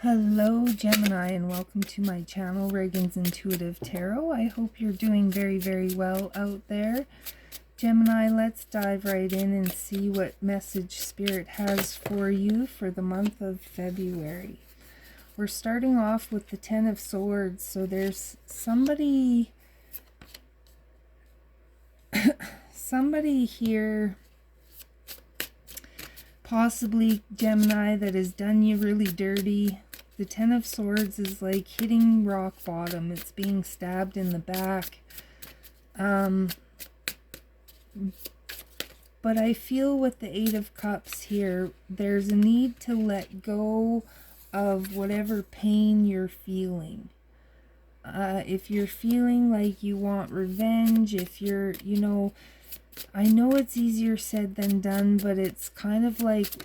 Hello Gemini, and welcome to my channel, Ragean's Intuitive Tarot. I hope you're doing very, very well out there. Gemini, let's dive right in and see what message Spirit has for you for the month of February. We're starting off with the Ten of Swords, so there's somebody here, possibly Gemini, that has done you really dirty. The Ten of Swords is like hitting rock bottom. It's being stabbed in the back. But I feel with the Eight of Cups here, there's a need to let go of whatever pain you're feeling. If you're feeling like you want revenge, if you're, I know it's easier said than done, but it's kind of like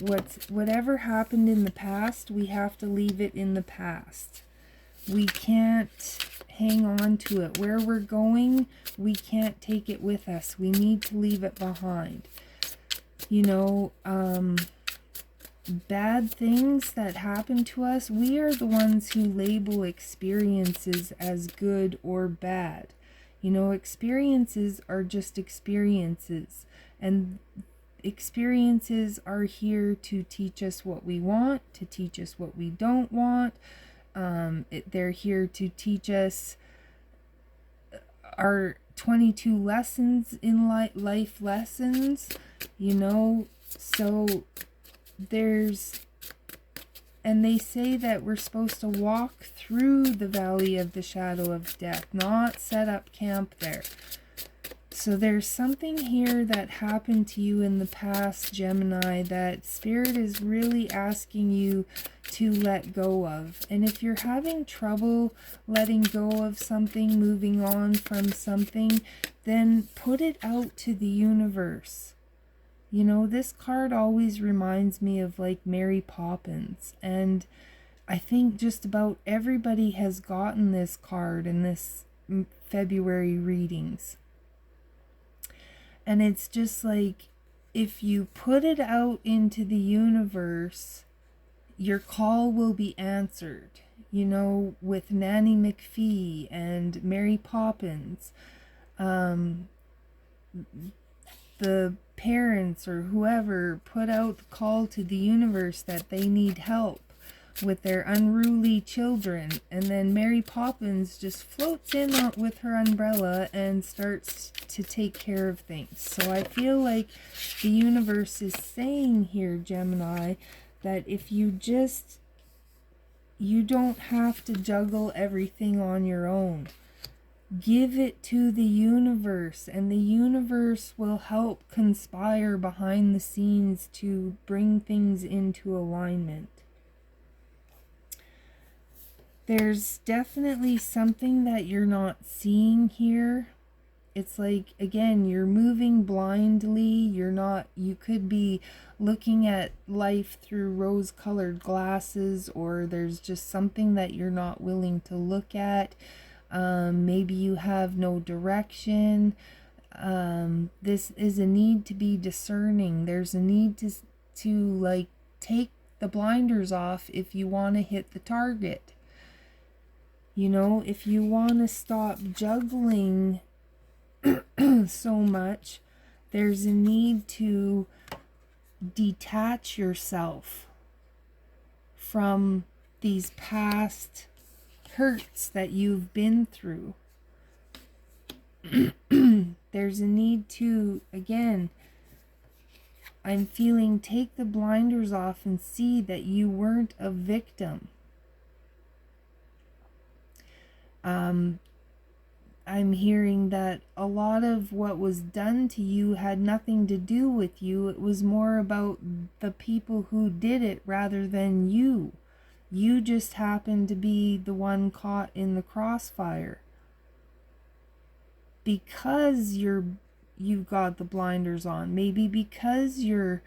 whatever happened in the past, we have to leave it in the past. We can't hang on to it. Where we're going, we can't take it with us. We need to leave it behind. Bad things that happen to us, we are the ones who label experiences as good or bad. Experiences are just experiences, and experiences are here to teach us what we want, to teach us what we don't want. They're here to teach us our 22 lessons in life lessons, so and they say that we're supposed to walk through the valley of the shadow of death, not set up camp there. So there's something here that happened to you in the past, Gemini, that Spirit is really asking you to let go of. And if you're having trouble letting go of something, moving on from something, then put it out to the universe. This card always reminds me of like Mary Poppins, and I think just about everybody has gotten this card in this February readings. And it's just like, if you put it out into the universe, your call will be answered. With Nanny McPhee and Mary Poppins, the parents or whoever put out the call to the universe that they need help with their unruly children, and then Mary Poppins just floats in with her umbrella and starts to take care of things. So I feel like the universe is saying here, Gemini, that if you don't have to juggle everything on your own. Give it to the universe, and the universe will help conspire behind the scenes to bring things into alignment. There's definitely something that you're not seeing here. It's like, again, you're moving blindly. You could be looking at life through rose-colored glasses, or there's just something that you're not willing to look at. Maybe you have no direction. This is a need to be discerning. There's a need to like take the blinders off if you want to hit the target. If you want to stop juggling so much, there's a need to detach yourself from these past hurts that you've been through. There's a need to, again, I'm feeling, take the blinders off and see that you weren't a victim. I'm hearing that a lot of what was done to you had nothing to do with you. It was more about the people who did it rather than you. You just happened to be the one caught in the crossfire. Because you've got the blinders on. Maybe because you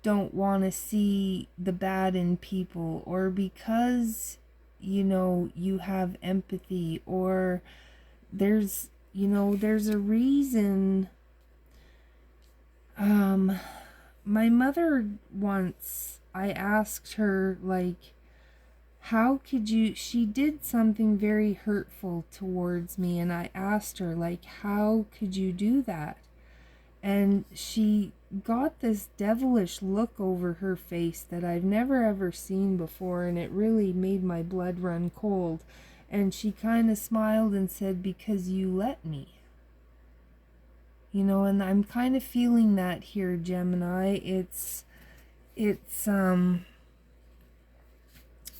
don't want to see the bad in people, or because you have empathy, or there's a reason. My mother once I asked her, like, how could you, she did something very hurtful towards me, and I asked her, like, how could you do that? And she got this devilish look over her face that I've never ever seen before, and it really made my blood run cold. And she kind of smiled and said, because you let me. You know, and I'm kind of feeling that here, Gemini. It's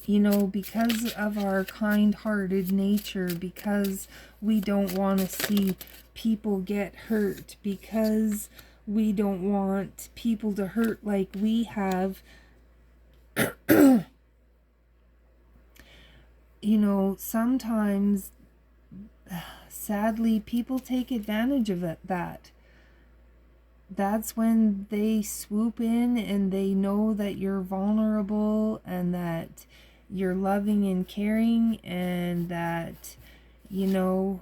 you know, because of our kind-hearted nature, because we don't want to see people get hurt, because we don't want people to hurt like we have, you know, sometimes, sadly, people take advantage of that. That's when they swoop in and they know that you're vulnerable and that you're loving and caring, and that, you know,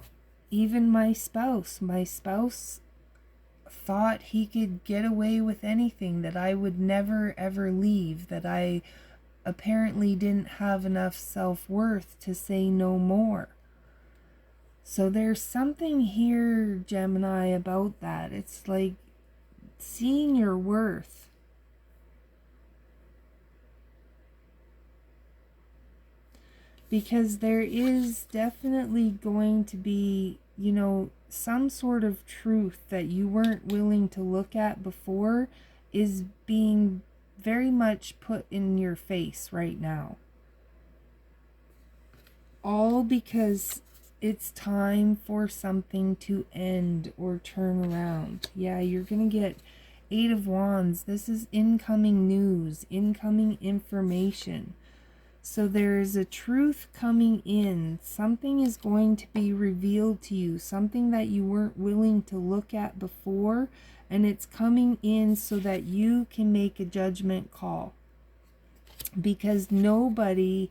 even my spouse thought he could get away with anything, that I would never ever leave, that I apparently didn't have enough self-worth to say no more. So there's something here, Gemini, about that. It's like seeing your worth. Because there is definitely going to be, you know, some sort of truth that you weren't willing to look at before is being very much put in your face right now. All because it's time for something to end or turn around. Yeah, you're going to get 8 of Wands. This is incoming news, incoming information. So there is a truth coming in. Something is going to be revealed to you. Something that you weren't willing to look at before. And it's coming in so that you can make a judgment call. Because nobody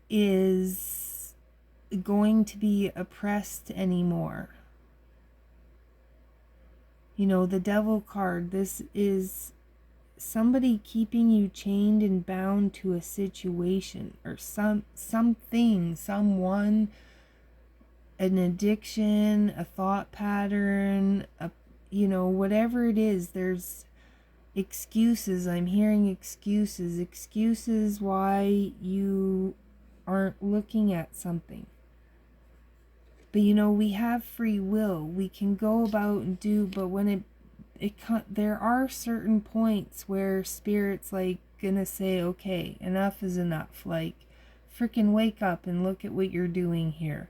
is going to be oppressed anymore. You know, the Devil card, this is somebody keeping you chained and bound to a situation or something, someone, an addiction, a thought pattern, you know, whatever it is. There's excuses. I'm hearing excuses why you aren't looking at something. But you know, we have free will. We can go about and do, but when there are certain points where Spirit's like gonna say, okay, enough is enough. Like, freaking wake up and look at what you're doing here.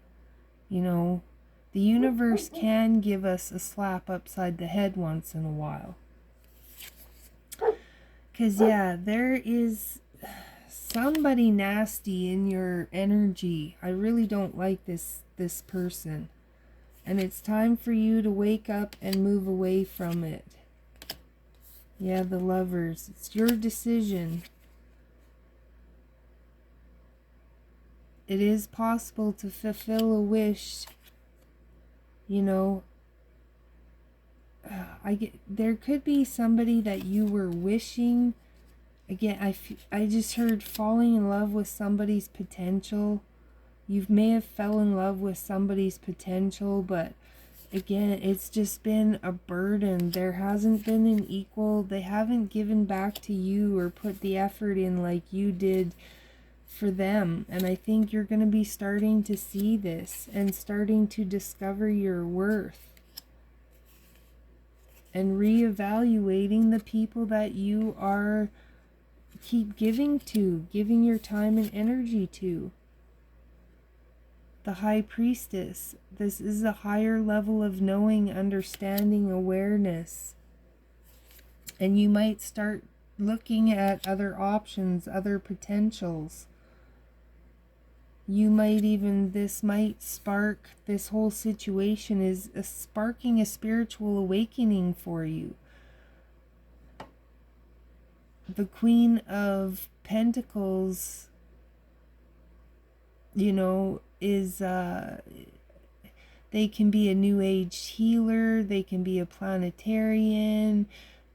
You know, the universe can give us a slap upside the head once in a while. Because, yeah, there is somebody nasty in your energy. I really don't like this person. And it's time for you to wake up and move away from it. Yeah, the Lovers. It's your decision. It is possible to fulfill a wish. You know, there could be somebody that you were wishing. Again, I just heard falling in love with somebody's potential. You may have fell in love with somebody's potential, but again, it's just been a burden. There hasn't been an equal. They haven't given back to you or put the effort in like you did for them. And I think you're going to be starting to see this and starting to discover your worth and reevaluating the people that you are keep giving your time and energy to. The High Priestess. This is a higher level of knowing, understanding, awareness. And you might start looking at other options, other potentials. You might even, this might spark, this whole situation is sparking a spiritual awakening for you. The Queen of Pentacles, you know, is they can be a new age healer, they can be a planetarian,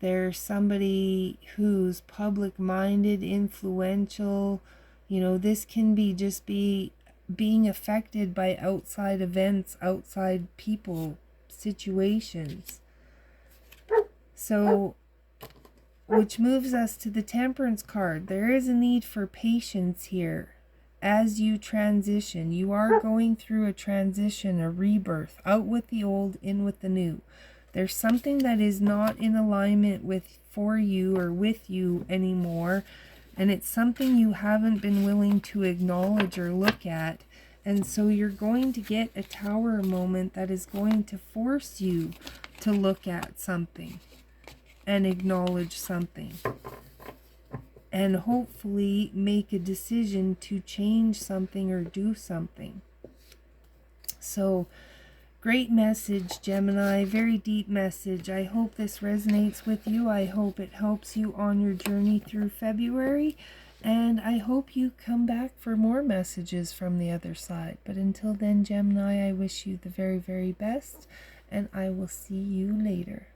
There's somebody who's public-minded, influential. You know, this can be just being affected by outside events, outside people, situations. So, which moves us to the Temperance card. There is a need for patience here as you transition. You are going through a transition, a rebirth, out with the old, in with the new. There's something that is not in alignment for you or with you anymore, and it's something you haven't been willing to acknowledge or look at. And so you're going to get a Tower moment that is going to force you to look at something and acknowledge something, and hopefully make a decision to change something or do something. So, great message, Gemini. Very deep message. I hope this resonates with you. I hope it helps you on your journey through February. And I hope you come back for more messages from the other side. But until then, Gemini, I wish you the very, very best. And I will see you later.